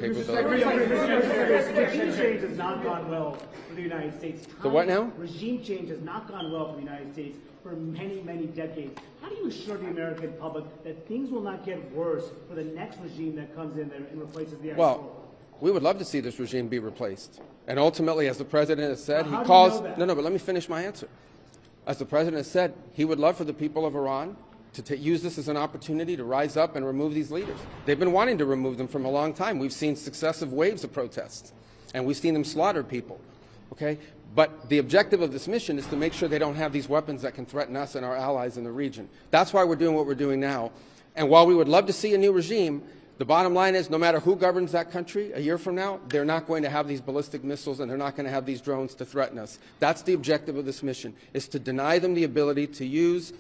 Regime change has not gone well for the United States. The what now? Regime change has not gone well for the United States for many, many decades. How do you assure the American public that things will not get worse for the next regime that comes in there and replaces the actual? Well, we would love to see this regime be replaced. And ultimately, as the president has said, Well, he calls... but let me finish my answer. As the president has said, he would love for the people of Iran to use this as an opportunity to rise up and remove these leaders. They've been wanting to remove them from a long time. We've seen successive waves of protests, and we've seen them slaughter people. Okay? But the objective of this mission is to make sure they don't have these weapons that can threaten us and our allies in the region. That's why we're doing what we're doing now. And while we would love to see a new regime, the bottom line is no matter who governs that country a year from now, they're not going to have these ballistic missiles and they're not going to have these drones to threaten us. That's the objective of this mission, is to deny them the ability to use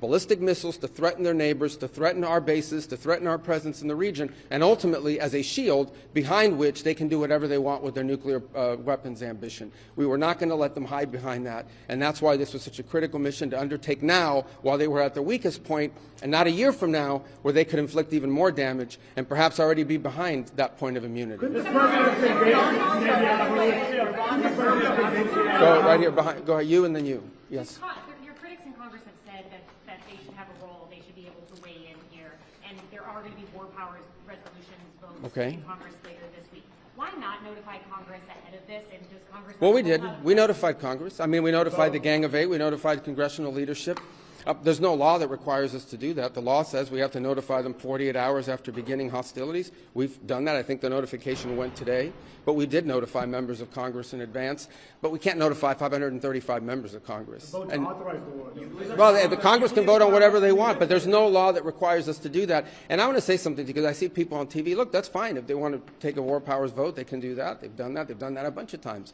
ballistic missiles to threaten their neighbors, to threaten our bases, to threaten our presence in the region, and ultimately as a shield behind which they can do whatever they want with their nuclear weapons ambition. We were not going to let them hide behind that, and that's why this was such a critical mission to undertake now while they were at their weakest point, and not a year from now where they could inflict even more damage and perhaps already be behind that point of immunity. Go right here behind. Go ahead, you and then you. Yes. Your critics in Congress have said that they should have a role, they should be able to weigh in here, and there are going to be war powers resolutions votes in Congress later this week. Why not notify Congress ahead of this, and does Congress... Well, we did. We notified Congress. I mean, we notified the Gang of Eight. We notified congressional leadership. There's no law that requires us to do that. The law says we have to notify them 48 hours after beginning hostilities. We've done that. I think the notification went today. But we did notify members of Congress in advance. But we can't notify 535 members of Congress. Well, the Congress can vote on whatever they want, but there's no law that requires us to do that. And I want to say something, because I see people on TV. Look, that's fine. If they want to take a war powers vote, they can do that. They've done that. They've done that a bunch of times.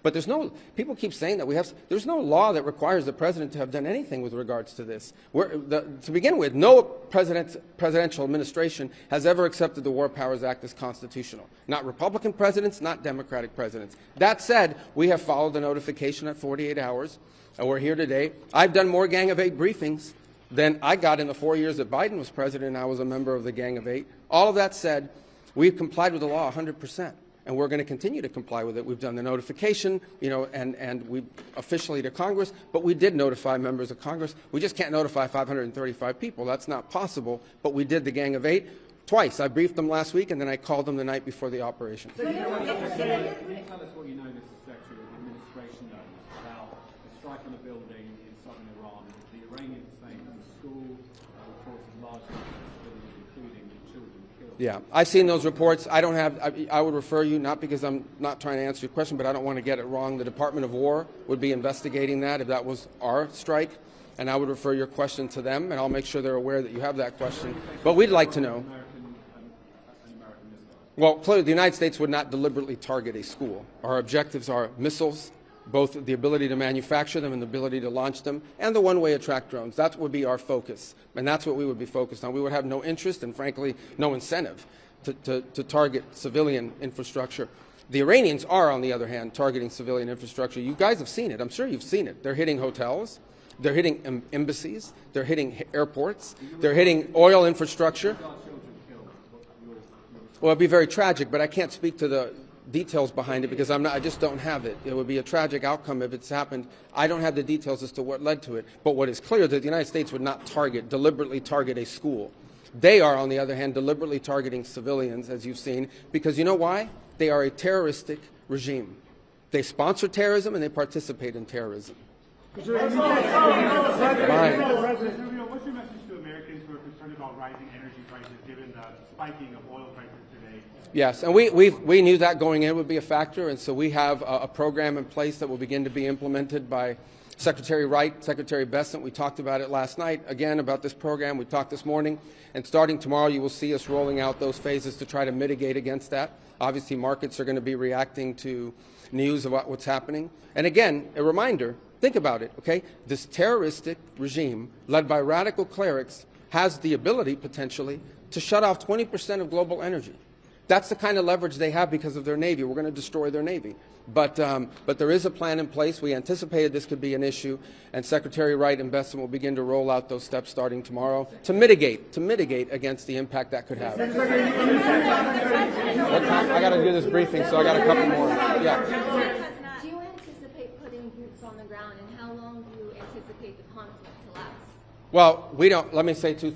But there's no, people keep saying that there's no law that requires the president to have done anything with regards to this. To begin with, no presidential administration has ever accepted the War Powers Act as constitutional. Not Republican presidents, not Democratic presidents. That said, we have followed the notification at 48 hours, and we're here today. I've done more Gang of Eight briefings than I got in the 4 years that Biden was president and I was a member of the Gang of Eight. All of that said, we've complied with the law 100%. And we're going to continue to comply with it. We've done the notification, and we officially to Congress, but we did notify members of Congress. We just can't notify 535 people. That's not possible, but we did the Gang of Eight twice. I briefed them last week, and then I called them the night before the operation. Can you tell us what you know, Mr. Secretary, of the administration knows about the strike on a building in southern Iran, the Iranians saying that the school reports of large civilians, including children, killed? Yeah, I've seen those reports. I would refer you, not because I'm not trying to answer your question, but I don't want to get it wrong. The Department of War would be investigating that if that was our strike, and I would refer your question to them, and I'll make sure they're aware that you have that question. But we'd like to know. Well, clearly, the United States would not deliberately target a school. Our objectives are missiles, both the ability to manufacture them and the ability to launch them, and the one-way attract drones. That would be our focus, and that's what we would be focused on. We would have no interest and, frankly, no incentive to target civilian infrastructure. The Iranians are, on the other hand, targeting civilian infrastructure. You guys have seen it. I'm sure you've seen it. They're hitting hotels. They're hitting embassies. They're hitting airports. They're hitting oil infrastructure. Well, it'd be very tragic, but I can't speak to the details behind it because I just don't have it. It would be a tragic outcome if it's happened. I don't have the details as to what led to it. But what is clear is that the United States would not deliberately target a school. They are, on the other hand, deliberately targeting civilians, as you've seen, because you know why? They are a terroristic regime. They sponsor terrorism and they participate in terrorism. What's your message to Americans who are concerned about rising energy prices given the spiking of oil prices today? Yes, and we knew that going in would be a factor, and so we have a program in place that will begin to be implemented by Secretary Wright, Secretary Bessent. We talked about it last night, again, about this program. We talked this morning, and starting tomorrow you will see us rolling out those phases to try to mitigate against that. Obviously, markets are going to be reacting to news about what's happening. And again, a reminder, think about it, okay? This terroristic regime, led by radical clerics, has the ability, potentially, to shut off 20% of global energy. That's the kind of leverage they have because of their Navy. We're going to destroy their Navy. But there is a plan in place. We anticipated this could be an issue, and Secretary Wright and Besson will begin to roll out those steps starting tomorrow to mitigate against the impact that could have. What time? I got to do this briefing, so I got a couple more. Yeah. Do you anticipate putting boots on the ground, and how long do you anticipate the conflict to last? Well, we don't. Let me say two things.